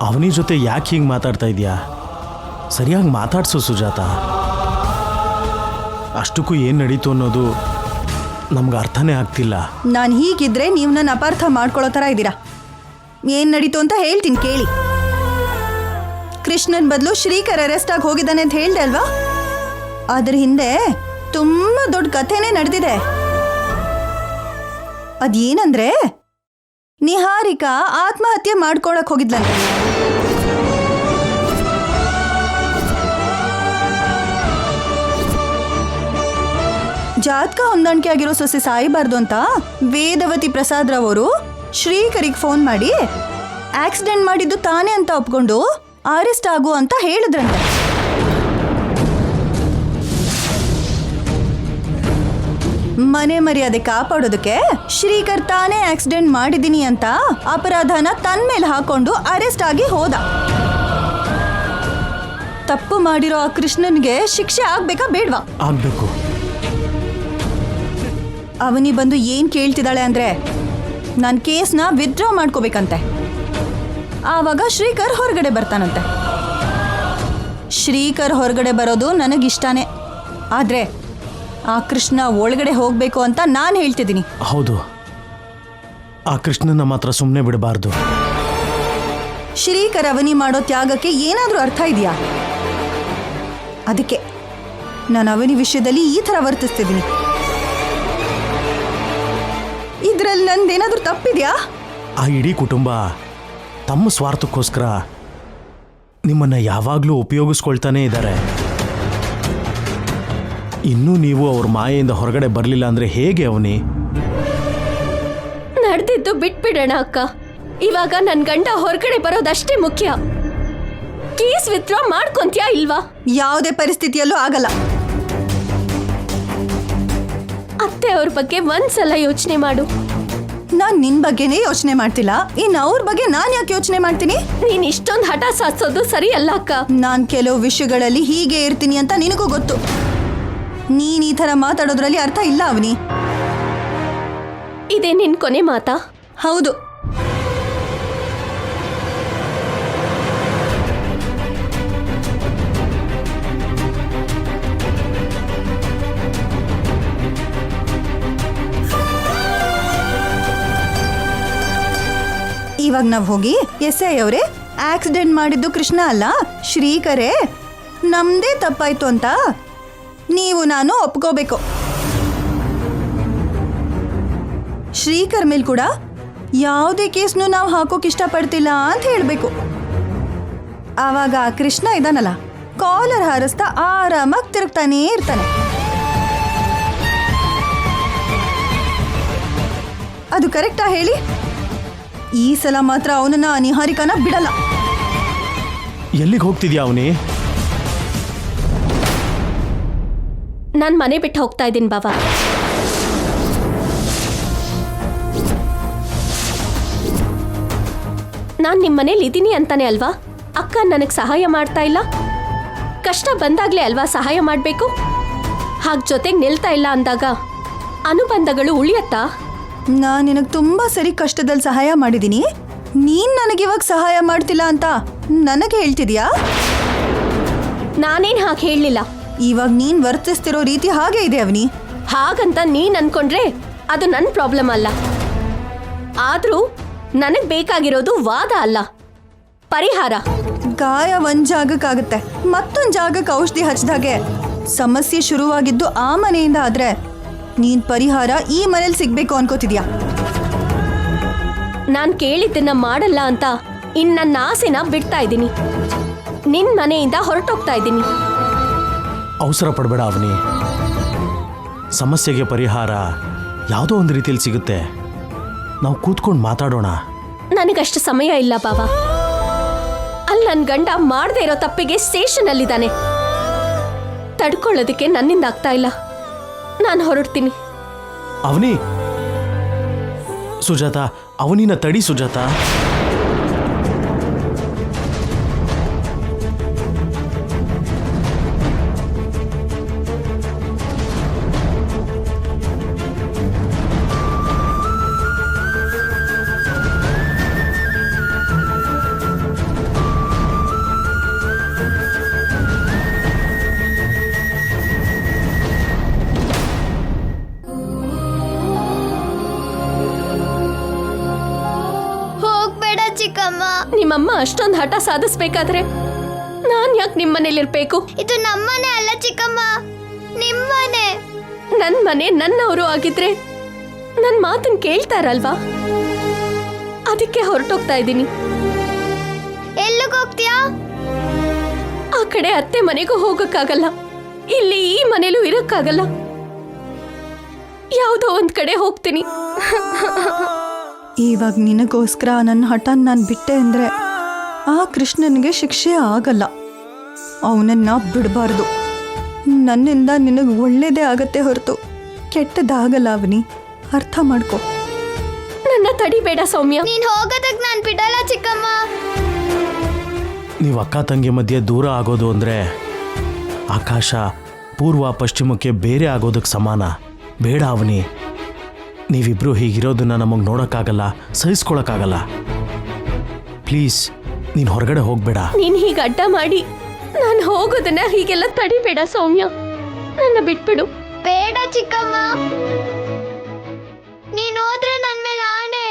ಅವನಿ ಜೊತೆ ಯಾಕೆ ಹಿಂಗೆ ಮಾತಾಡ್ತಾ ಇದೆಯಾ? ಸರಿಯಾಗಿ ಮಾತಾಡ್ಸು ಸುಜಾತ. ಅಷ್ಟಕ್ಕೂ ಏನು ನಡೀತು ಅನ್ನೋದು ನಮ್ಗೆ ಅರ್ಥನೇ ಆಗ್ತಿಲ್ಲ. ನಾನು ಹೀಗಿದ್ರೆ ನೀವು ನನ್ನ ಅಪಾರ್ಥ ಮಾಡ್ಕೊಳ್ಳೋ ಥರ ಇದ್ದೀರಾ. ಏನು ನಡೀತು ಅಂತ ಹೇಳ್ತೀನಿ ಕೇಳಿ. ಕೃಷ್ಣನ್ ಬದಲು ಶ್ರೀಕರ್ ಅರೆಸ್ಟ್ ಆಗಿ ಹೋಗಿದ್ದಾನೆ ಅಂತ ಹೇಳ್ದೆ ಅಲ್ವಾ? ಅದ್ರ ಹಿಂದೆ ತುಂಬ ದೊಡ್ಡ ಕಥೆನೇ ನಡೆದಿದೆ. ಅದೇನಂದ್ರೆ ನಿಹಾರಿಕಾ ಆತ್ಮಹತ್ಯೆ ಮಾಡ್ಕೊಳಕ್ ಹೋಗಿದ್ಲಂತೆ. ಜಾತಕ ಹೊಂದಾಣಿಕೆ ಆಗಿರೋ ಸೊಸೆ ಸಾಯಬಾರ್ದು ಅಂತ ವೇದವತಿ ಪ್ರಸಾದ್ ರಾವ್ ಅವರು ಶ್ರೀಕರಿಗೆ ಫೋನ್ ಮಾಡಿ ಆಕ್ಸಿಡೆಂಟ್ ಮಾಡಿದ್ದು ತಾನೇ ಅಂತ ಒಪ್ಕೊಂಡು ಅರೆಸ್ಟ್ ಆಗು ಅಂತ ಹೇಳಿದ್ರಂತೆ. ಮನೆ ಮರ್ಯಾದೆ ಕಾಪಾಡೋದಕ್ಕೆ ಶ್ರೀಕರ್ ತಾನೇ ಆಕ್ಸಿಡೆಂಟ್ ಮಾಡಿದೀನಿ ಅಂತ ಅಪರಾಧನ ತನ್ನ ಮೇಲೆ ಹಾಕೊಂಡು ಅರೆಸ್ಟ್ ಆಗಿ ಹೋದ. ತಪ್ಪು ಮಾಡಿರೋ ಆ ಕೃಷ್ಣನ್ಗೆ ಶಿಕ್ಷೆ ಆಗ್ಬೇಕಾ ಬೇಡ್ವಾ? ಆಗ್ಬೇಕು. ಅವನಿ ಬಂದು ಏನ್ ಕೇಳ್ತಿದ್ದಾಳೆ ಅಂದ್ರೆ ನನ್ನ ಕೇಸ್ನ ವಿತ್ಡ್ರಾ ಮಾಡ್ಕೋಬೇಕಂತೆ. ಆವಾಗ ಶ್ರೀಕರ್ ಹೊರಗಡೆ ಬರ್ತಾನಂತೆ. ಶ್ರೀಕರ್ ಹೊರಗಡೆ ಬರೋದು ನನಗಿಷ್ಟಾನೇ, ಆದ್ರೆ ಆ ಕೃಷ್ಣ ಒಳಗಡೆ ಹೋಗ್ಬೇಕು ಅಂತ ನಾನು ಹೇಳ್ತಿದ್ದೀನಿ. ಹೌದು, ಆ ಕೃಷ್ಣನ ಮಾತ್ರ ಸುಮ್ಮನೆ ಬಿಡಬಾರ್ದು. ಶ್ರೀಕರ್ ಅವನಿ ಮಾಡೋ ತ್ಯಾಗಕ್ಕೆ ಏನಾದರೂ ಅರ್ಥ ಇದೆಯಾ? ಅದಕ್ಕೆ ನಾನು ಅವನಿ ವಿಷಯದಲ್ಲಿ ಈ ಥರ ವರ್ತಿಸ್ತಿದ್ದೀನಿ. ಇದ್ರಲ್ಲಿ ನಂದೇನಾದ್ರೂ ತಪ್ಪಿದ್ಯಾ? ಆ ಇಡೀ ಕುಟುಂಬ ತಮ್ಮ ಸ್ವಾರ್ಥಕ್ಕೋಸ್ಕರ ನಿಮ್ಮನ್ನ ಯಾವಾಗಲೂ ಉಪಯೋಗಿಸ್ಕೊಳ್ತಾನೇ ಇದ್ದಾರೆ. ಇನ್ನೂ ನೀವು ಅವ್ರ ಮಾಯೆಯಿಂದ ಹೊರಗಡೆ ಬರಲಿಲ್ಲ ಅಂದ್ರೆ ಹೇಗೆ ಅವನಿ? ನಡೆದಿದ್ದು ಬಿಟ್ಬಿಡೋಣ ಅಕ್ಕ. ಇವಾಗ ನನ್ನ ಗಂಡ ಹೊರಗಡೆ ಬರೋದಷ್ಟೇ ಮುಖ್ಯ. ಕೇಸ್ ವಿತ್ಡ್ರಾ ಮಾಡ್ಕೊಂತ್ಯಾ ಇಲ್ವಾ? ಯಾವುದೇ ಪರಿಸ್ಥಿತಿಯಲ್ಲೂ ಆಗಲ್ಲ. ಅತ್ತೆ ಅವ್ರ ಬಗ್ಗೆ ಒಂದ್ಸಲ ಯೋಚನೆ ಮಾಡು. ನಾನ್ ನಿನ್ ಬಗ್ಗೆನೇ ಯೋಚನೆ ಮಾಡ್ತಿಲ್ಲ, ಇನ್ ಅವ್ರ ಬಗ್ಗೆ ನಾನ್ ಯಾಕೆ ಯೋಚನೆ ಮಾಡ್ತೀನಿ? ನೀನ್ ಇಷ್ಟೊಂದು ಹಠ ಸಾಧಿಸೋದು ಸರಿ ಅಲ್ಲ ಅಕ್ಕ. ನಾನ್ ಕೆಲವು ವಿಷಯಗಳಲ್ಲಿ ಹೀಗೆ ಇರ್ತೀನಿ ಅಂತ ನಿನಗೂ ಗೊತ್ತು. ನೀನ್ ಈ ತರ ಮಾತಾಡೋದ್ರಲ್ಲಿ ಅರ್ಥ ಇಲ್ಲ ಅವನಿ. ಇದೇ ನಿನ್ ಕೊನೆ ಮಾತಾ? ಹೌದು. ಇವಾಗ ನಾವು ಹೋಗಿ SI ಅವರೇ, ಆಕ್ಸಿಡೆಂಟ್ ಮಾಡಿದ್ದು ಕೃಷ್ಣ ಅಲ್ಲ ಶ್ರೀಕರೇ, ನಮ್ದೇ ತಪ್ಪಾಯ್ತು ಅಂತ ನೀವು ನಾನು ಒಪ್ಕೋಬೇಕು. ಶ್ರೀಕರ್ ಮೇಲ್ ಕೂಡ ಯಾವುದೇ ಕೇಸ್ನು ನಾವು ಹಾಕೋಕೆ ಇಷ್ಟಪಡ್ತಿಲ್ಲ ಅಂತ ಹೇಳಬೇಕು. ಆವಾಗ ಕೃಷ್ಣ ಇದಾನಲ್ಲ, ಕಾಲರ್ ಹಾರಿಸ್ತಾ ಆರಾಮಾಗಿ ತಿರುಗ್ತಾನೇ ಇರ್ತಾನೆ. ಅದು ಕರೆಕ್ಟಾ ಹೇಳಿ? ಈ ಸಲ ಮಾತ್ರ ಅವನನ್ನ ನಿಹಾರಿಕನ ಬಿಡಲ್ಲ. ಎಲ್ಲಿಗೆ ಹೋಗ್ತಿದ್ಯಾ ಅವನಿ? ನಾನು ಮನೆ ಬಿಟ್ಟು ಹೋಗ್ತಾ ಇದ್ದೀನಿ ಬಾಬಾ. ನಾನು ನಿಮ್ಮ ಮನೇಲಿ ಇದ್ದೀನಿ ಅಂತಾನೆ ಅಲ್ವಾ ಅಕ್ಕ ನನಗೆ ಸಹಾಯ ಮಾಡ್ತಾ ಇಲ್ಲ? ಕಷ್ಟ ಬಂದಾಗ್ಲೇ ಅಲ್ವಾ ಸಹಾಯ ಮಾಡಬೇಕು? ಹಾಗೆ ಜೊತೆಗೆ ನಿಲ್ತಾ ಇಲ್ಲ ಅಂದಾಗ ಅನುಬಂಧಗಳು ಉಳಿಯತ್ತಾ? ನಾನು ನಿನಗೆ ತುಂಬಾ ಸರಿ ಕಷ್ಟದಲ್ಲಿ ಸಹಾಯ ಮಾಡಿದ್ದೀನಿ. ನೀನ್ ನನಗಿವಾಗ ಸಹಾಯ ಮಾಡ್ತಿಲ್ಲ ಅಂತ ನನಗೆ ಹೇಳ್ತಿದ್ಯಾ? ನಾನೇನು ಹಾಗೆ ಹೇಳಲಿಲ್ಲ. ಇವಾಗ ನೀನ್ ವರ್ತಿಸ್ತಿರೋ ರೀತಿ ಹಾಗೆ ಇದೆ ಅವನಿ. ಹಾಗಂತ ನೀನ್ ಅನ್ಕೊಂಡ್ರೆ ಅದು ನನ್ನ ಪ್ರಾಬ್ಲಮ್ ಅಲ್ಲ. ಆದ್ರೂ ನನಗ್ ಬೇಕಾಗಿರೋದು ವಾದ ಅಲ್ಲ, ಪರಿಹಾರ. ಗಾಯ ಒಂದ್ ಜಾಗಕ್ಕಾಗುತ್ತೆ, ಮತ್ತೊಂದ್ ಜಾಗಕ್ಕೆ ಔಷಧಿ ಹಚ್ಚಿದಾಗೆ ಸಮಸ್ಯೆ ಶುರುವಾಗಿದ್ದು ಆ ಮನೆಯಿಂದ ಆದ್ರೆ ನೀನ್ ಪರಿಹಾರ ಈ ಮನೇಲಿ ಸಿಗ್ಬೇಕು ಅನ್ಕೋತಿದ್ಯಾ? ನಾನ್ ಕೇಳಿದ್ದನ್ನ ಮಾಡಲ್ಲ ಅಂತ ಇನ್ ನನ್ನ ಆಸೆನ ಬಿಡ್ತಾ ಇದ್ದೀನಿ. ನಿನ್ ಮನೆಯಿಂದ ಹೊರಟೋಗ್ತಾ ಇದ್ದೀನಿ. ಅವಸರ ಪಡಬೇಡ ಅವನಿ. ಸಮಸ್ಯೆಗೆ ಪರಿಹಾರ ಯಾವುದೋ ಒಂದು ರೀತಿಯಲ್ಲಿ ಸಿಗುತ್ತೆ. ನಾವು ಕೂತ್ಕೊಂಡು ಮಾತಾಡೋಣ. ನನಗಷ್ಟು ಸಮಯ ಇಲ್ಲ ಬಾಬಾ. ಅಲ್ಲಿ ನನ್ನ ಗಂಡ ಮಾಡದೇ ಇರೋ ತಪ್ಪಿಗೆ ಸ್ಟೇಷನಲ್ಲಿದ್ದಾನೆ. ತಡ್ಕೊಳ್ಳೋದಕ್ಕೆ ನನ್ನಿಂದ ಆಗ್ತಾ ಇಲ್ಲ. ನಾನು ಹೊರಡ್ತೀನಿ. ಅವನಿ, ಸುಜಾತ, ಅವನಿನ ತಡಿ ಸುಜಾತ. ನಿಮ್ಮಮ್ಮ ಅಷ್ಟೊಂದು ಹಠ ಸಾಧಿಸ್ಬೇಕಾದ್ರೆ ನಾನ್ ಯಾಕೆ ನಿಮ್ಮನೇಲಿರ್ಬೇಕು? ಇದು ನಮ್ಮನೆ ಅಲ್ಲ ಚಿಕ್ಕಮ್ಮ, ನಿಮ್ಮನೆ. ನನ್ ಮನೆ ನನ್ನವರು ಆಗಿದ್ರೆ ನನ್ ಮಾತನ್ ಕೇಳ್ತಾರಲ್ವಾ? ಅದಕ್ಕೆ ಹೊರಟೋಗ್ತಾ ಇದ್ದೀನಿ. ಎಲ್ಲಿಗೆ ಹೋಗ್ತೀಯಾ? ಆ ಕಡೆ ಅತ್ತೆ ಮನೆಗೂ ಹೋಗಕ್ಕಾಗಲ್ಲ, ಇಲ್ಲಿ ಈ ಮನೇಲೂ ಇರಕ್ಕಾಗಲ್ಲ. ಯಾವುದೋ ಒಂದ್ ಕಡೆ ಹೋಗ್ತೀನಿ. ಇವಾಗ ನಿನಗೋಸ್ಕರ ನನ್ನ ಹಠನ್ ನಾನು ಬಿಟ್ಟೆ ಅಂದರೆ ಆ ಕೃಷ್ಣನಿಗೆ ಶಿಕ್ಷೆ ಆಗಲ್ಲ. ಅವನನ್ನು ಬಿಡಬಾರ್ದು. ನನ್ನಿಂದ ನಿನಗೆ ಒಳ್ಳೇದೇ ಆಗತ್ತೆ ಹೊರತು ಕೆಟ್ಟದಾಗಲ್ಲ. ಅವನಿ, ಅರ್ಥ ಮಾಡ್ಕೊ. ನನ್ನ ತಡಿಬೇಡ ಸೌಮ್ಯ. ನೀನ್ ಹೋಗೋದಕ್ ನಾನ್ ಬಿಡಲ್ಲ ಚಿಕ್ಕಮ್ಮ. ನೀವು ಅಕ್ಕ ತಂಗಿ ಮಧ್ಯೆ ದೂರ ಆಗೋದು ಅಂದರೆ ಆಕಾಶ ಪೂರ್ವ ಪಶ್ಚಿಮಕ್ಕೆ ಬೇರೆ ಆಗೋದಕ್ಕೆ ಸಮಾನ. ಬೇಡ ಅವನಿ, ನೀವಿಬ್ರು ಹೀಗಿರೋದನ್ನ ನಮಗೆ ನೋಡೋಕ್ಕಾಗಲ್ಲ, ಸಹಿಸ್ಕೊಳಕ್ಕಾಗಲ್ಲ. ಪ್ಲೀಸ್ ನೀನು ಹೊರಗಡೆ ಹೋಗಬೇಡ. ನೀನ್ ಹೀಗೆ ಅಡ್ಡ ಮಾಡಿ ನಾನು ಹೋಗೋದನ್ನ ಹೀಗೆಲ್ಲ ತಡಿಬೇಡ ಸೌಮ್ಯ. ನನ್ನ ಬಿಟ್ಬಿಡು. ಬೇಡ ಚಿಕ್ಕಮ್ಮ, ನೀನ್ ಹೋದ್ರೆ ನನ್ ಮೇಲೆ ಆಣೆ.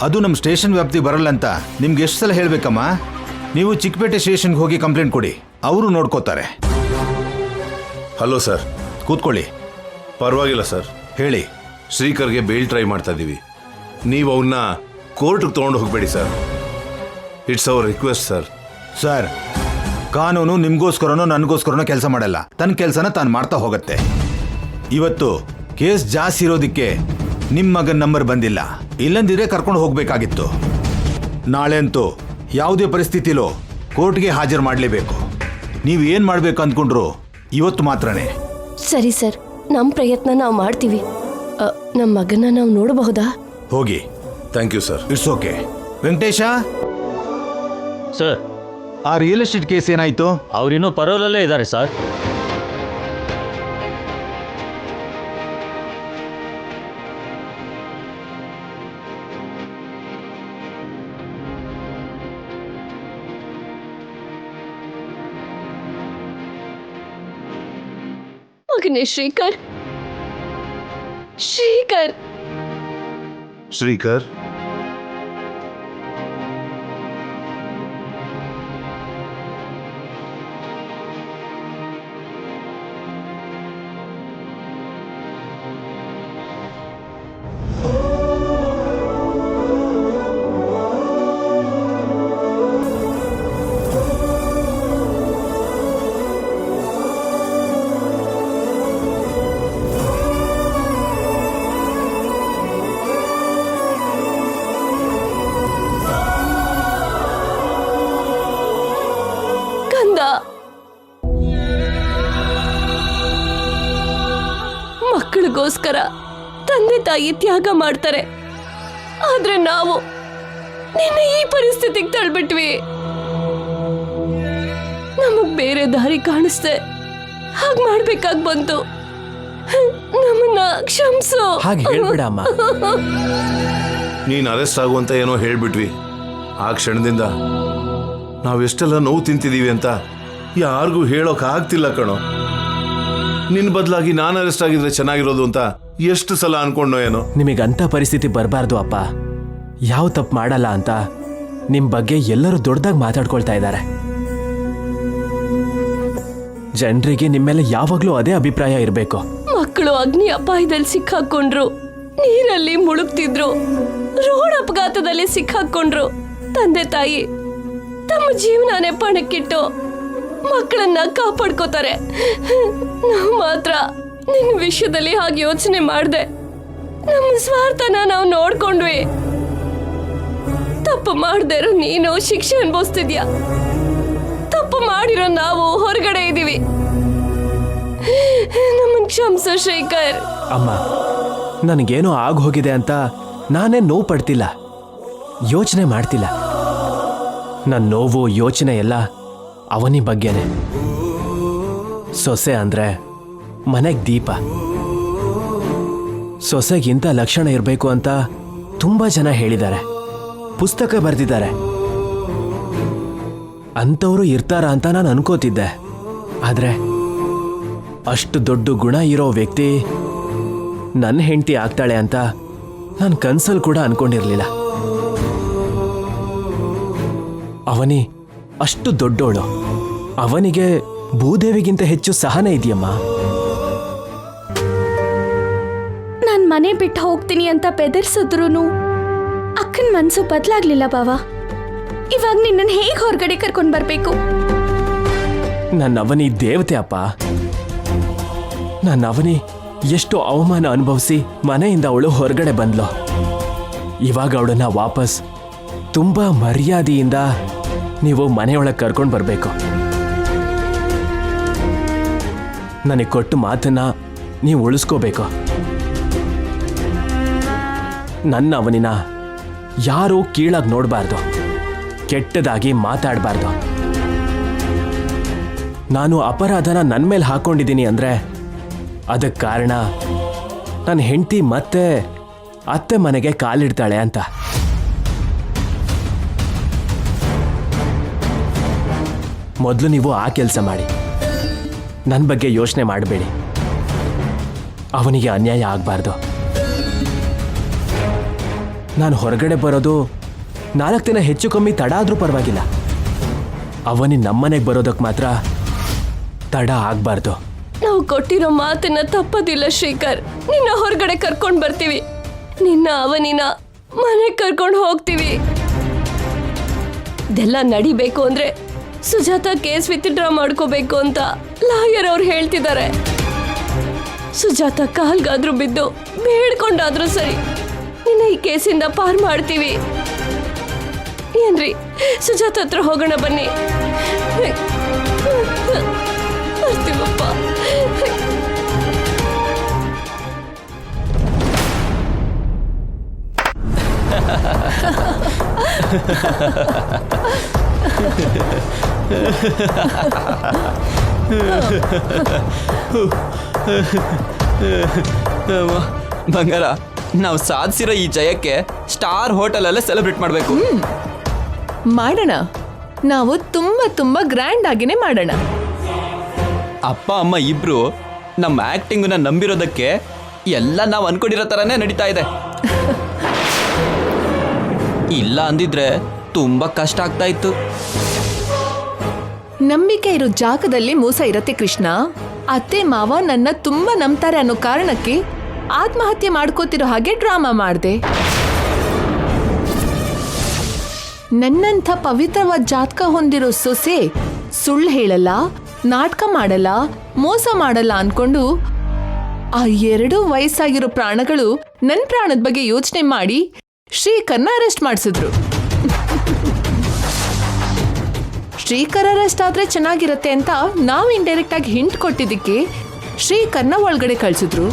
ಅದು ನಮ್ಮ ಸ್ಟೇಷನ್ ವ್ಯಾಪ್ತಿ ಬರಲ್ಲ ಅಂತ ನಿಮ್ಗೆ ಎಷ್ಟು ಸಲ ಹೇಳಬೇಕಮ್ಮ? ನೀವು ಚಿಕ್ಕಪೇಟೆ ಸ್ಟೇಷನ್ಗೆ ಹೋಗಿ ಕಂಪ್ಲೇಂಟ್ ಕೊಡಿ, ಅವರು ನೋಡ್ಕೋತಾರೆ. Hello sir. ಕೂತ್ಕೊಳ್ಳಿ. ಪರವಾಗಿಲ್ಲ ಸರ್. ಹೇಳಿ. ಶ್ರೀಕರ್ಗೆ ಬೇಲ್ ಟ್ರೈ ಮಾಡ್ತಾ ಇದ್ದೀವಿ. ನೀವು ಅವನ್ನ ಕೋರ್ಟ್ಗೆ ತೊಗೊಂಡು ಹೋಗಬೇಡಿ sir. It's hour request sir. Sir, ಕಾನೂನು ನಿಮಗೋಸ್ಕರನೋ ನನಗೋಸ್ಕರನೋ ಕೆಲಸ ಮಾಡಲ್ಲ. ತನ್ನ ಕೆಲಸನ ತಾನು ಮಾಡ್ತಾ ಹೋಗುತ್ತೆ. ಇವತ್ತು ಕೇಸ್ ಜಾಸ್ತಿ ಇರೋದಕ್ಕೆ ನಿಮ್ಮ ಮಗನ ನಂಬರ್ ಬಂದಿಲ್ಲ, ಇಲ್ಲಂದಿದ್ರೆ ಕರ್ಕೊಂಡು ಹೋಗಬೇಕಾಗಿತ್ತು. ನಾಳೆ ಅಂತೂ ಯಾವುದೇ ಪರಿಸ್ಥಿತಿಲೂ ಕೋರ್ಟ್ಗೆ ಹಾಜರು ಮಾಡಲೇಬೇಕು. ನೀವು ಏನು ಮಾಡಬೇಕು ಅಂದ್ಕೊಂಡ್ರು ಇವತ್ತು ಮಾತ್ರನೇ. ಸರಿ ಸರ್, ನಮ್ಮ ಪ್ರಯತ್ನ ನಾವು ಮಾಡ್ತೀವಿ. ನಮ್ಮ ಮಗನ ನಾವು ನೋಡಬಹುದಾ? ಹೋಗಿ. Thank you sir. It's okay. Venkatesha sir, ಆ ರಿಯಲ್ ಎಸ್ಟೇಟ್ ಕೇಸ್ ಏನಾಯ್ತು? ಅವರಿನ್ನೂ ಪರೋಲಲ್ಲೇ ಇದ್ದಾರೆ ಸರ್. ಮಗನೇ ಶ್ರೀಕರ್, ಶ್ರೀಕರ್. ಶ್ರೀಕರ್, ನಮಗೋಸ್ಕರ ತಂದೆ ತಾಯಿ ತ್ಯಾಗ ಮಾಡ್ತಾರೆ. ಆದ್ರೆ ನಾವು ನಿನ್ನ ಈ ಪರಿಸ್ಥಿತಿಗೆ ತಳ್ಬಿಟ್ವಿ. ನಮಗ್ ಬೇರೆ ದಾರಿ ಕಾಣಿಸ್ದೆ ಹಾಗ್ ಮಾಡ್ಬೇಕಾಗ್ ಬಂತು. ನಮ್ಮನ್ನ ಕ್ಷಮಿಸು. ಹಾಗೆ ಹೇಳ್ಬೇಡ ಅಮ್ಮ. ನೀನು ಅರೆಸ್ಟ್ ಆಗುವಂತ ಏನೋ ಹೇಳ್ಬಿಟ್ವಿ. ಆ ಕ್ಷಣದಿಂದ ನಾವೆಷ್ಟೆಲ್ಲ ನೋವು ತಿಂತಿದೀವಿ ಅಂತ ಯಾರಿಗೂ ಹೇಳೋಕ್ ಆಗ್ತಿಲ್ಲ ಕಣೋ. ನಿನ್ ಬದಲಾಗಿ ನಾನು ಅರೆಸ್ಟ್ ಆಗಿದ್ರೆ ಚೆನ್ನಾಗಿರೋದು ಅಂತ ಎಷ್ಟು ಸಲ ಅನ್ಕೊಂಡೋ ಏನೋ. ನಿಮಗಂತ ಪರಿಸ್ಥಿತಿ ಬರಬಾರ್ದು ಅಪ್ಪ. ಯಾವ ತಪ್ಪು ಮಾಡಲ್ಲ ಅಂತ ನಿಮ್ ಬಗ್ಗೆ ಎಲ್ಲರೂ ದೊಡ್ಡದಾಗಿ ಮಾತಾಡ್ಕೊಳ್ತಾ ಇದ್ದಾರೆ. ಜನರಿಗೆ ನಿಮ್ಮೆಲ್ಲ ಯಾವಾಗ್ಲೂ ಅದೇ ಅಭಿಪ್ರಾಯ ಇರಬೇಕು. ಮಕ್ಕಳು ಅಗ್ನಿ ಅಪಾಯದಲ್ಲಿ ಸಿಕ್ಕಾಕೊಂಡ್ರು, ನೀರಲ್ಲಿ ಮುಳುಗ್ತಿದ್ರು, ರೋಡ್ ಅಪಘಾತದಲ್ಲಿ ಸಿಕ್ಕಾಕೊಂಡ್ರು. ತಂದೆ ತಾಯಿ ತಮ್ಮ ಜೀವನನೇ ಪಣಕ್ಕಿಟ್ಟು ಮಕ್ಕಳನ್ನ ಕಾಪಾಡ್ಕೋತಾರೆ. ನಾವು ಮಾತ್ರ ನಿನ್ನ ವಿಷಯದಲ್ಲಿ ಹಾಗೆ ಯೋಚನೆ ಮಾಡ್ದೆ ನಮ್ಮ ಸ್ವಾರ್ಥನ ನಾವು ನೋಡ್ಕೊಂಡ್ವಿ. ತಪ್ಪು ಮಾಡದೇ ಇರೋ ನೀನು ಶಿಕ್ಷೆ ಅನುಭವಿಸ್ತಿದ್ಯಾ. ತಪ್ಪು ಮಾಡಿರೋ ನಾವು ಹೊರಗಡೆ ಇದೀವಿ. ನಮ್ಮನ್ ಕ್ಷಮಿಸು ಶೇಖರ್. ಅಮ್ಮ, ನನಗೇನೋ ಆಗೋಗಿದೆ ಅಂತ ನಾನೇ ನೋವು ಪಡ್ತಿಲ್ಲ, ಯೋಚನೆ ಮಾಡ್ತಿಲ್ಲ. ನನ್ನ ನೋವು ಯೋಚನೆ ಎಲ್ಲ ಅವನಿ ಬಗ್ಗೆನೆ. ಸೊಸೆ ಅಂದ್ರೆ ಮನೆಗೆ ದೀಪ. ಸೊಸೆಗಿಂತ ಲಕ್ಷಣ ಇರಬೇಕು ಅಂತ ತುಂಬಾ ಜನ ಹೇಳಿದ್ದಾರೆ, ಪುಸ್ತಕ ಬರೆದಿದ್ದಾರೆ. ಅಂಥವ್ರು ಇರ್ತಾರ ಅಂತ ನಾನು ಅನ್ಕೋತಿದ್ದೆ. ಆದ್ರೆ ಅಷ್ಟು ದೊಡ್ಡ ಗುಣ ಇರೋ ವ್ಯಕ್ತಿ ನನ್ನ ಹೆಂಡತಿ ಆಗ್ತಾಳೆ ಅಂತ ನಾನು ಕನ್ಸಲ್ ಕೂಡ ಅನ್ಕೊಂಡಿರ್ಲಿಲ್ಲ. ಅವನಿ ಅಷ್ಟು ದೊಡ್ಡೋಳು. ಅವನಿಗೆ ಭೂದೇವಿಗಿಂತ ಹೆಚ್ಚು ಸಹನೆ ಇದೆಯಮ್ಮ. ನಾನ್ ಮನೆ ಬಿಟ್ಟು ಹೋಗ್ತೀನಿ ಅಂತ ಬೆದರ್ಸಿದ್ರು ಅಕ್ಕನ ಮನ್ಸು ಬದಲಾಗ್ಲಿಲ್ಲ ಬಾವ. ಇವಾಗ ನಿನ್ನನ್ನು ಹೇಗೆ ಹೊರಗಡೆ ಕರ್ಕೊಂಡ್ ಬರ್ಬೇಕು? ನನ್ನ ಅವನಿ ದೇವತೆ ಅಪ್ಪ. ನನ್ನ ಅವನಿ ಎಷ್ಟೋ ಅವಮಾನ ಅನುಭವಿಸಿ ಮನೆಯಿಂದ ಅವಳು ಹೊರಗಡೆ ಬಂದ್ಲು. ಇವಾಗ ಅವಳನ್ನ ವಾಪಸ್ ತುಂಬಾ ಮರ್ಯಾದೆಯಿಂದ ನೀವು ಮನೆಯೊಳಗೆ ಕರ್ಕೊಂಡು ಬರಬೇಕು. ನನಗೆ ಕೊಟ್ಟು ಮಾತನ್ನ ನೀವು ಉಳಿಸ್ಕೋಬೇಕು. ನನ್ನ ಅವನಿನ ಯಾರೂ ಕೀಳಾಗಿ ನೋಡಬಾರ್ದು, ಕೆಟ್ಟದಾಗಿ ಮಾತಾಡಬಾರ್ದು. ನಾನು ಅಪರಾಧನ ನನ್ನ ಮೇಲೆ ಹಾಕೊಂಡಿದ್ದೀನಿ ಅಂದ್ರೆ ಅದಕ್ಕೆ ಕಾರಣ ನನ್ನ ಹೆಂಡತಿ ಮತ್ತೆ ಅತ್ತೆ ಮನೆಗೆ ಕಾಲಿಡ್ತಾಳೆ ಅಂತ. ಮೊದಲು ನೀವು ಆ ಕೆಲಸ ಮಾಡಿ. ನನ್ನ ಬಗ್ಗೆ ಯೋಚನೆ ಮಾಡಬೇಡಿ. ಅವನಿಗೆ ಅನ್ಯಾಯ ಆಗಬಾರ್ದು. ನಾನು ಹೊರಗಡೆ ಬರೋದು 4 ದಿನ ಹೆಚ್ಚು ಕಮ್ಮಿ ತಡ ಆದರೂ ಪರವಾಗಿಲ್ಲ. ಅವನಿ ನಮ್ಮನೆಗೆ ಬರೋದಕ್ಕೆ ಮಾತ್ರ ತಡ ಆಗಬಾರ್ದು. ನಾವು ಕೊಟ್ಟಿರೋ ಮಾತನ್ನ ತಪ್ಪದಿಲ್ಲ ಶೇಖರ್. ನಿನ್ನ ಹೊರಗಡೆ ಕರ್ಕೊಂಡ್ ಬರ್ತೀವಿ. ನಿನ್ನ ಅವನಿನ ಮನೆಗೆ ಕರ್ಕೊಂಡು ಹೋಗ್ತೀವಿ. ಇದೆಲ್ಲ ನಡಿಬೇಕು ಅಂದ್ರೆ ಸುಜಾತ ಕೇಸ್ ವಿತ್ಡ್ರಾ ಮಾಡ್ಕೋಬೇಕು ಅಂತ ಲಾಯರ್ ಅವ್ರು ಹೇಳ್ತಿದ್ದಾರೆ. ಸುಜಾತ ಕಾಲ್ಗಾದ್ರೂ ಬಿದ್ದು ಬೇಡ್ಕೊಂಡಾದ್ರೂ ಸರಿ ನಿನ್ನ ಈ ಕೇಸಿಂದ ಪಾರ್ ಮಾಡ್ತೀವಿ. ಏನ್ರಿ, ಸುಜಾತ ಹತ್ರ ಹೋಗೋಣ ಬನ್ನಿ. ಬರ್ತೀವಪ್ಪ. ಬಂಗಾರ, ನಾವು ಸಾಧಿಸಿರೋ ಈ ಜಯಕ್ಕೆ ಸ್ಟಾರ್ ಹೋಟೆಲ್ ಅಲ್ಲೇ ಸೆಲೆಬ್ರೇಟ್ ಮಾಡಬೇಕು. ಮಾಡೋಣ. ನಾವು ತುಂಬಾ ತುಂಬಾ ಗ್ರ್ಯಾಂಡ್ ಆಗಿನೇ ಮಾಡೋಣ. ಅಪ್ಪ ಅಮ್ಮ ಇಬ್ರು ನಮ್ಮ ಆಕ್ಟಿಂಗ್ನ ನಂಬಿರೋದಕ್ಕೆ ಎಲ್ಲ ನಾವು ಅನ್ಕೊಂಡಿರೋ ಥರನೇ ನಡೀತಾ ಇದೆ. ಇಲ್ಲ ಅಂದಿದ್ರೆ ತುಂಬಾ ಕಷ್ಟ ಆಗ್ತಾ ಇತ್ತು. ನಂಬಿಕೆ ಇರೋ ಜಾಗದಲ್ಲಿ ಮೋಸ ಇರತ್ತೆ ಕೃಷ್ಣ. ಅತ್ತೆ ಮಾವ ನನ್ನ ತುಂಬಾ ನಂಬ್ತಾರೆ ಅನ್ನೋ ಕಾರಣಕ್ಕೆ ಆತ್ಮಹತ್ಯೆ ಮಾಡ್ಕೋತಿರೋ ಹಾಗೆ ಡ್ರಾಮಾ ಮಾಡಿದೆ. ನನ್ನಂಥ ಪವಿತ್ರವಾದ ಜಾತಕ ಹೊಂದಿರೋ ಸೊಸೆ ಸುಳ್ಳು ಹೇಳಲ್ಲ, ನಾಟಕ ಮಾಡಲ್ಲ, ಮೋಸ ಮಾಡಲ್ಲ ಅನ್ಕೊಂಡು ಆ 2 ವಯಸ್ಸಾಗಿರೋ ಪ್ರಾಣಗಳು ನನ್ನ ಪ್ರಾಣದ ಬಗ್ಗೆ ಯೋಚನೆ ಮಾಡಿ ಶ್ರೀಕರ್ನ ಅರೆಸ್ಟ್ ಮಾಡಿಸಿದ್ರು. ಶ್ರೀಕರ್ ಅರೆಸ್ಟ್ ಆದ್ರೆ ಚೆನ್ನಾಗಿರತ್ತೆ ಅಂತ ನಾವು ಇಂಡೈರೆಕ್ಟ್ ಆಗಿ ಹಿಂಟ್ ಕೊಟ್ಟಿದ್ದಕ್ಕೆ ಶ್ರೀಕರ್ನ ಒಳಗಡೆ ಕಳ್ಸಿದ್ರು.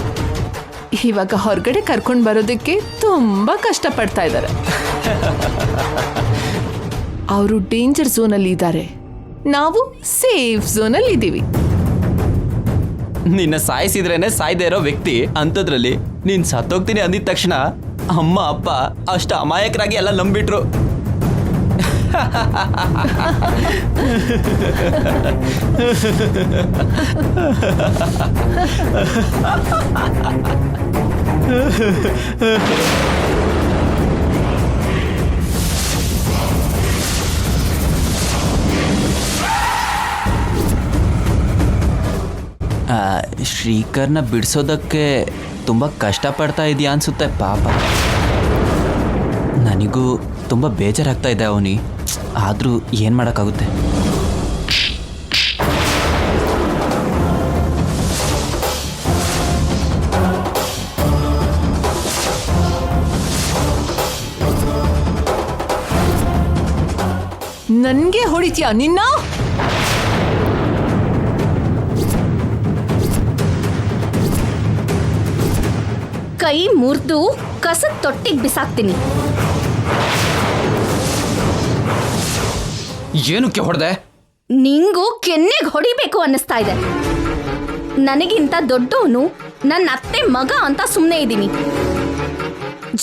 ಇವಾಗ ಹೊರಗಡೆ ಕರ್ಕೊಂಡು ಬರೋದಕ್ಕೆ ತುಂಬಾ ಕಷ್ಟಪಡ್ತಾ ಇದ್ದಾರೆ. ಅವರು ಡೇಂಜರ್ ಝೋನಲ್ಲಿ ಇದ್ದಾರೆ, ನಾವು ಸೇಫ್ ಝೋನಲ್ಲಿ ಇದ್ದೀವಿ. ನಿನ್ನ ಸಾಯಿಸಿದ್ರೇನೆ ಸಾಯ್ದೇ ಇರೋ ವ್ಯಕ್ತಿ ಅಂಥದ್ರಲ್ಲಿ ನೀನ್ ಸತ್ತೋಗ್ತೀನಿ ಅಂದಿದ ತಕ್ಷಣ ಅಮ್ಮ ಅಪ್ಪ ಅಷ್ಟು ಅಮಾಯಕರಾಗಿ ಎಲ್ಲ ನಂಬಿಟ್ರು. ಶ್ರೀಕರ್ನ ಬಿಡಿಸೋದಕ್ಕೆ ತುಂಬ ಕಷ್ಟಪಡ್ತಾ ಇದೆಯಾ ಅನ್ಸುತ್ತೆ ಪಾಪ. ನನಗೂ ತುಂಬ ಬೇಜಾರಾಗ್ತಾ ಇದೆ ಅವನಿ, ಆದರೂ ಏನು ಮಾಡೋಕ್ಕಾಗುತ್ತೆ. ನನ್ಗೆ ಹೊಡಿತೀಯಾ ನಿನ್ನ? ಕೈ ಮುರಿದು ಕಸದ ತೊಟ್ಟಿಗೆ ಬಿಸಾಕ್ತೀನಿ. ಏನಕ್ಕೆ ಹೊಡೆದೆ? ನಿಂಗೂ ಕೆನ್ನೆಗೆ ಹೊಡಿಬೇಕು ಅನ್ನಿಸ್ತಾ ಇದೆ. ನನಗಿಂತ ದೊಡ್ಡವನು ನನ್ನ ಅತ್ತೆ ಮಗ ಅಂತ ಸುಮ್ಮನೆ ಇದ್ದೀನಿ.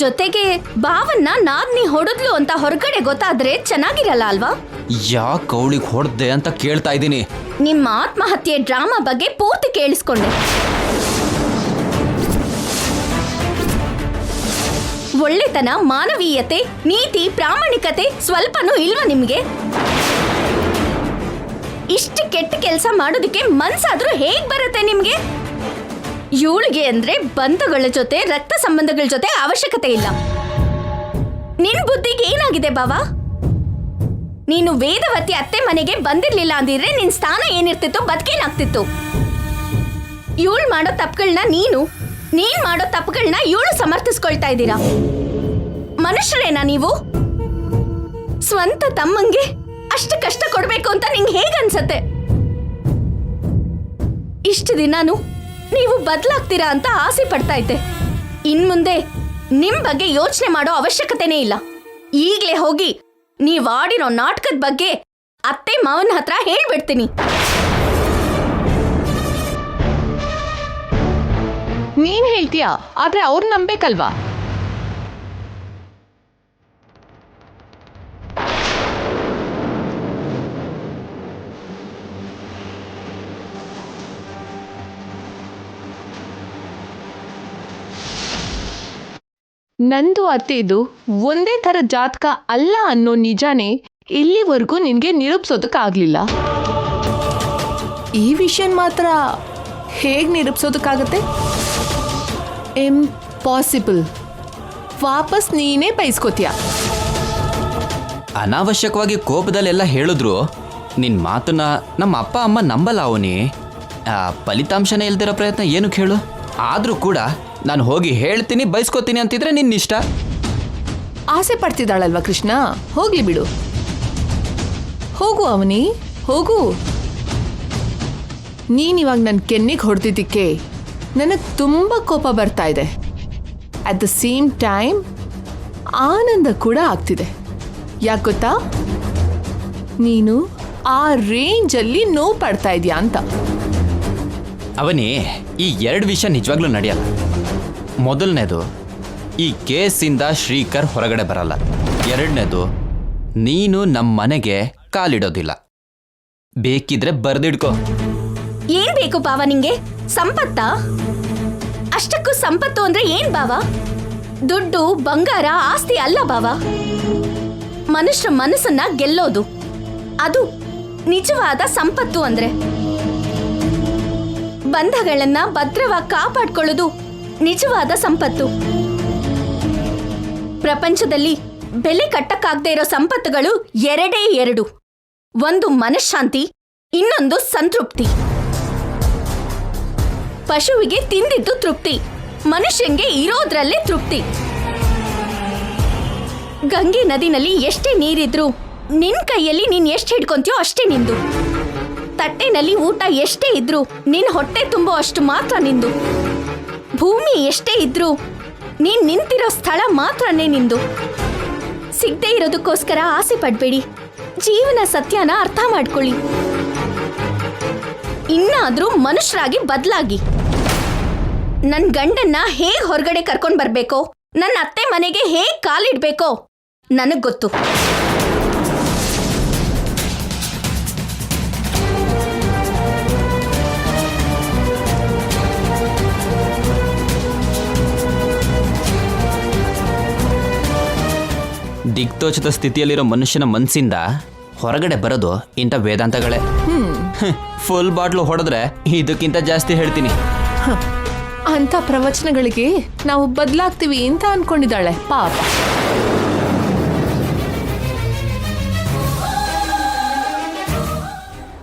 ಜೊತೆಗೆ ಭಾವನ್ನ ನಾದ್ನಿ ಹೊಡೆದ್ಲು ಅಂತ ಹೊರಗಡೆ ಗೊತ್ತಾದ್ರೆ ಚೆನ್ನಾಗಿರಲ್ಲ ಅಲ್ವಾ? ಯಾಕೆ ಅವಳಿಗೆ ಹೊಡೆದೆ ಅಂತ ಕೇಳ್ತಾ ಇದ್ದೀನಿ. ನಿಮ್ಮ ಆತ್ಮಹತ್ಯೆ ಡ್ರಾಮಾ ಬಗ್ಗೆ ಪೂರ್ತಿ ಕೇಳಿಸ್ಕೊಂಡೆ. ಒಳ್ಳೆತನ, ಮಾನವೀಯತೆ, ನೀತಿ, ಪ್ರಾಮಾಣಿಕತೆ ಸ್ವಲ್ಪನೂ ಇಲ್ವಾ ನಿಮ್ಗೆ? ಇಷ್ಟು ಕೆಟ್ಟ ಕೆಲಸ ಮಾಡೋದಕ್ಕೆ ಮನ್ಸಾದ್ರೂ ಹೇಗ್ ಬರುತ್ತೆ ನಿಮ್ಗೆ? ಇವಳಿಗೆ ಅಂದ್ರೆ ಬಂಧುಗಳ ಜೊತೆ, ರಕ್ತ ಸಂಬಂಧಗಳ ಜೊತೆ ಅವಶ್ಯಕತೆ ಇಲ್ಲ. ನಿನ್ ಬುದ್ಧಿಗೆ ಏನಾಗಿದೆ ಬಾವಾ? ನೀನು ವೇದವತಿ ಅತ್ತೆ ಮನೆಗೆ ಬಂದಿರ್ಲಿಲ್ಲ ಅಂದಿದ್ರೆ ನಿನ್ ಸ್ಥಾನ ಏನಿರ್ತಿತ್ತು, ಬದುಕೇನಾಗ್ತಿತ್ತು? ಇವಳು ಮಾಡೋ ತಪ್ಪುಗಳನ್ನ ನೀನ್ ಮಾಡೋ ತಪ್ಪುಗಳನ್ನ ಇವಳು ಸಮರ್ಥಿಸ್ಕೊಳ್ತಾ ಇದ್ದೀರಾ. ಮನುಷ್ಯರೇನಾ ನೀವು? ಸ್ವಂತ ತಮ್ಮಂಗೆ ಅಷ್ಟು ಕಷ್ಟ ಕೊಡ್ಬೇಕು ಅಂತ ನಿಂಗೆ ಹೇಗನ್ಸತ್ತೆ? ಇಷ್ಟು ದಿನಾನು ನೀವು ಬದಲಾಗ್ತೀರಾ ಅಂತ ಆಸೆ ಪಡ್ತಾ ಇದ್ದೆ. ಇನ್ಮುಂದೆ ನಿಮ್ ಬಗ್ಗೆ ಯೋಚನೆ ಮಾಡೋ ಅವಶ್ಯಕತೆನೇ ಇಲ್ಲ. ಈಗ್ಲೇ ಹೋಗಿ ನೀವ್ ಆಡಿರೋ ನಾಟಕದ ಬಗ್ಗೆ ಅತ್ತೆ ಮಾವನ ಹತ್ರ ಹೇಳ್ಬಿಡ್ತೀನಿ. ನೀನ್ ಹೇಳ್ತೀಯಾ, ಆದ್ರೆ ಅವ್ರು ನಂಬೇಕಲ್ವಾ? ನಂದು ಅತ್ತೆದು ಒಂದೇ ಥರ ಜಾತಕ ಅಲ್ಲ ಅನ್ನೋ ನಿಜಾನೇ ಇಲ್ಲಿವರೆಗೂ ನಿನಗೆ ನಿರೂಪಿಸೋದಕ್ಕಾಗಲಿಲ್ಲ. ಈ ವಿಷಯ ಮಾತ್ರ ಹೇಗೆ ನಿರೂಪಿಸೋದಕ್ಕಾಗತ್ತೆ? ಇಂಪಾಸಿಬಲ್. ವಾಪಸ್ ನೀನೇ ಬಯಸ್ಕೋತೀಯ. ಅನಾವಶ್ಯಕವಾಗಿ ಕೋಪದಲ್ಲೆಲ್ಲ ಹೇಳಿದ್ರು ನಿನ್ನ ಮಾತನ್ನ ನಮ್ಮ ಅಪ್ಪ ಅಮ್ಮ ನಂಬಲ್ಲ ಅವನಿ. ಫಲಿತಾಂಶನೇ ಇಲ್ದಿರೋ ಪ್ರಯತ್ನ ಏನಕ್ಕೆ ಹೇಳು? ಆದರೂ ಕೂಡ ನಾನು ಹೋಗಿ ಹೇಳ್ತೀನಿ, ಬಯಸ್ಕೋತೀನಿ ಅಂತಿದ್ರೆ ನಿನ್ನಿಷ್ಟ. ಆಸೆ ಪಡ್ತಿದ್ದಾಳಲ್ವಾ ಕೃಷ್ಣ, ಹೋಗ್ಲಿ ಬಿಡು. ಹೋಗು ಅವನಿ, ಹೋಗು. ನೀನಿವಾಗ ನನ್ನ ಕೆನ್ನಿಗೆ ಹೊಡೆದಿದ್ದಕ್ಕೆ ನನಗೆ ತುಂಬ ಕೋಪ ಬರ್ತಾ ಇದೆ. ಅಟ್ ದ ಸೇಮ್ ಟೈಮ್ ಆನಂದ ಕೂಡ ಆಗ್ತಿದೆ. ಯಾಕೆ ಗೊತ್ತಾ? ನೀನು ಆ ರೇಂಜಲ್ಲಿ ನೋವು ಪಡ್ತಾ ಇದೆಯಾ ಅಂತ. ಅವನಿ, ಈ ಎರಡು ವಿಷಯ ನಿಜವಾಗ್ಲೂ ನಡೆಯಲ್ಲ. ಮೊದಲನೇದು, ಈ ಕೇಸಿಂದ ಶ್ರೀಕರ್ ಹೊರಗಡೆ ಬರಲ್ಲ. ಎರಡನೇದು, ನೀನು ನಮ್ಮ ಮನೆಗೆ ಕಾಲಿಡೋದಿಲ್ಲ. ಬೇಕಿದ್ರೆ ಬರ್ದಿಡ್ಕೋ. ಏನ್ ಬೇಕು ಬಾವ ನಿಂಗೆ? ಸಂಪತ್ತ? ಅಷ್ಟಕ್ಕೂ ಸಂಪತ್ತು ಅಂದ್ರೆ ಏನ್ ಬಾವ? ದುಡ್ಡು, ಬಂಗಾರ, ಆಸ್ತಿ ಅಲ್ಲ ಬಾವ. ಮನುಷ್ಯ ಮನಸ್ಸನ್ನ ಗೆಲ್ಲೋದು, ಅದು ನಿಜವಾದ ಸಂಪತ್ತು ಅಂದ್ರೆ. ಬಂಧಗಳನ್ನ ಭದ್ರವಾಗಿ ಕಾಪಾಡ್ಕೊಳ್ಳೋದು ನಿಜವಾದ ಸಂಪತ್ತು. ಪ್ರಪಂಚದಲ್ಲಿ ಬೆಲೆ ಕಟ್ಟಕ್ಕಾಗದೇ ಇರೋ ಸಂಪತ್ತುಗಳು ಎರಡೇ ಎರಡು. ಒಂದು ಮನಃಶಾಂತಿ, ಇನ್ನೊಂದು ಸಂತೃಪ್ತಿ. ಪಶುವಿಗೆ ತಿಂದಿದ್ದು ತೃಪ್ತಿ, ಮನುಷ್ಯಂಗೆ ಇರೋದ್ರಲ್ಲೇ ತೃಪ್ತಿ. ಗಂಗೆ ನದಿನಲ್ಲಿ ಎಷ್ಟೇ ನೀರಿದ್ರು ನಿನ್ ಕೈಯಲ್ಲಿ ನೀನ್ ಎಷ್ಟು ಹಿಡ್ಕೊಂತೀಯೋ ಅಷ್ಟೇ ನಿಂದು. ತಟ್ಟೆನಲ್ಲಿ ಊಟ ಎಷ್ಟೇ ಇದ್ರು ನಿನ್ ಹೊಟ್ಟೆ ತುಂಬೋ ಅಷ್ಟು ಮಾತ್ರ ನಿಂದು. ಭೂಮಿ ಎಷ್ಟೇ ಇದ್ರೂ ನೀನ್ ನಿಂತಿರೋ ಸ್ಥಳ ಮಾತ್ರನೇ ನಿಂದು. ಸಿಗದೆ ಇರೋದಕ್ಕೋಸ್ಕರ ಆಸೆ ಪಡ್ಬೇಡಿ. ಜೀವನ ಸತ್ಯನ ಅರ್ಥ ಮಾಡ್ಕೊಳ್ಳಿ. ಇನ್ನಾದ್ರೂ ಮನುಷ್ಯರಾಗಿ ಬದಲಾಗಿ. ನನ್ ಗಂಡನ್ನ ಹೇಗ್ ಹೊರಗಡೆ ಕರ್ಕೊಂಡ್ ಬರ್ಬೇಕೋ, ನನ್ನ ಅತ್ತೆ ಮನೆಗೆ ಹೇಗ್ ಕಾಲಿಡ್ಬೇಕೋ ನನಗ್ ಗೊತ್ತು. ದಿಕ್ತೋಚದ ಸ್ಥಿತಿಯಲ್ಲಿರೋ ಮನುಷ್ಯನ ಮನಸ್ಸಿಂದ ಹೊರಗಡೆ ಬರೋದು ಇಂಥ ವೇದಾಂತಗಳೇ. ಫುಲ್ ಬಾಟ್ಲು ಹೊಡೆದ್ರೆ ಇದಕ್ಕಿಂತ ಜಾಸ್ತಿ ಹೇಳ್ತೀನಿ. ಅಂತ ಪ್ರವಚನಗಳಿಗೆ ನಾವು ಬದಲಾಗ್ತೀವಿ ಅಂತ ಅನ್ಕೊಂಡಿದ್ದಾಳೆ ಪಾಪ.